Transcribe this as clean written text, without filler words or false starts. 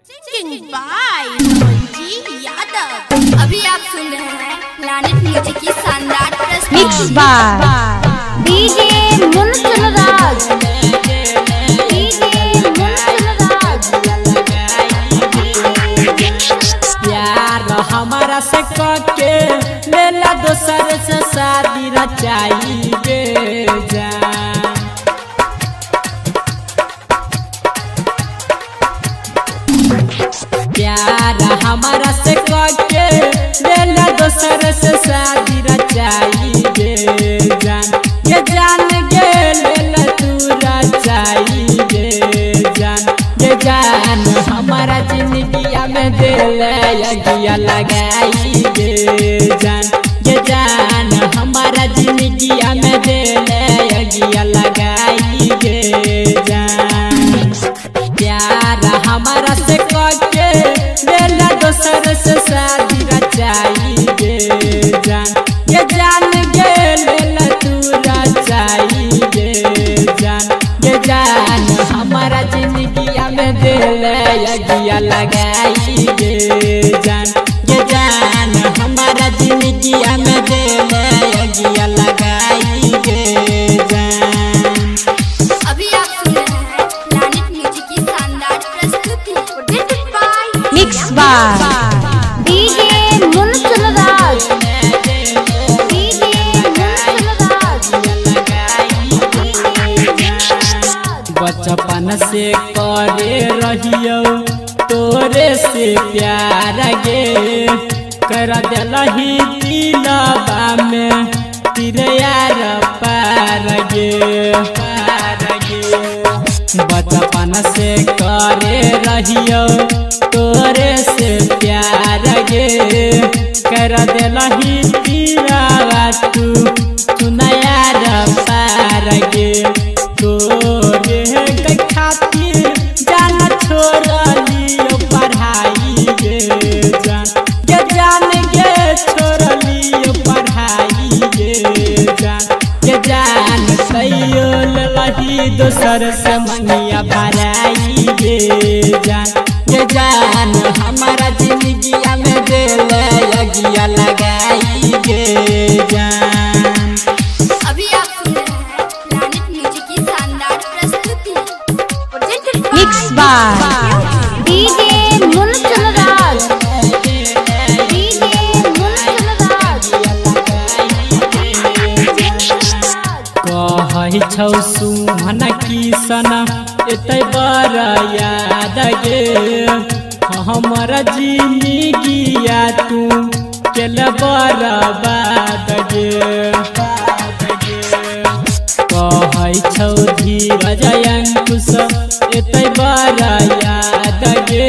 Singing by जी यादव। अभी आप सुन रहे हैं प्लैनेट म्यूजिक की शानदार प्रस्तुति। Mix by DJ Munsunraj. प्यार हमारा से करके लेला दोसर से शादी रचाई गे जान। प्यार हमारा से करके लेला दोसर से शादी रचाई गे जान। ये जान गे लेला तू रचाई गे जान। ये जान हमारा जिंदगिया में दिल अगिया लगाई गे जान। ये जान हमारा जिंदगिया में दिल अगिया लगाई गे जान। प्यार हमारा से करके लेला दोसर से शादी रचाई गे जान। ये जान गे लेला तू रचाई गे जान। ये जान हमारा जिंदगिया में दिल अगिया लगाई गे जान। ये जान हमारा जिंदगिया में दिल अगिया लगाई गे जान। अभी आप सुन रहे हैं प्लैनेट म्यूजिक की शानदार प्रस्तुति। Mix by DJ Munsunraj. बचपन से करे रहियो तोरे से प्यार गे। कर दिलही दिलवा में तेरे यार पार गे। बचपन से करे रहियो तोरे से प्यार गे। कर दिलही दिलवा तू सुना यार पार गे। तोरे खातिर जान छोड़लियो पढ़ाई गे जान। ये जान गे छोड़लियो पढ़ाई गे जान। ये जान सैयो लही दोसर से मंगिया भराई गे जान। ये जान हमारा जिंदगिया में दिल अगिया लगाई गे जान। अभी आप सुन रहे हैं प्लैनेट म्यूजिक की शानदार प्रस्तुति। Mix by DJ Munsunraj. कहै छौ सुमन किसन एतै बड़ याद गे। हमर जिंदगिया तू केल बर्बाद गे। कहै छौ धीरज अंकुश एतै बड़ याद गे।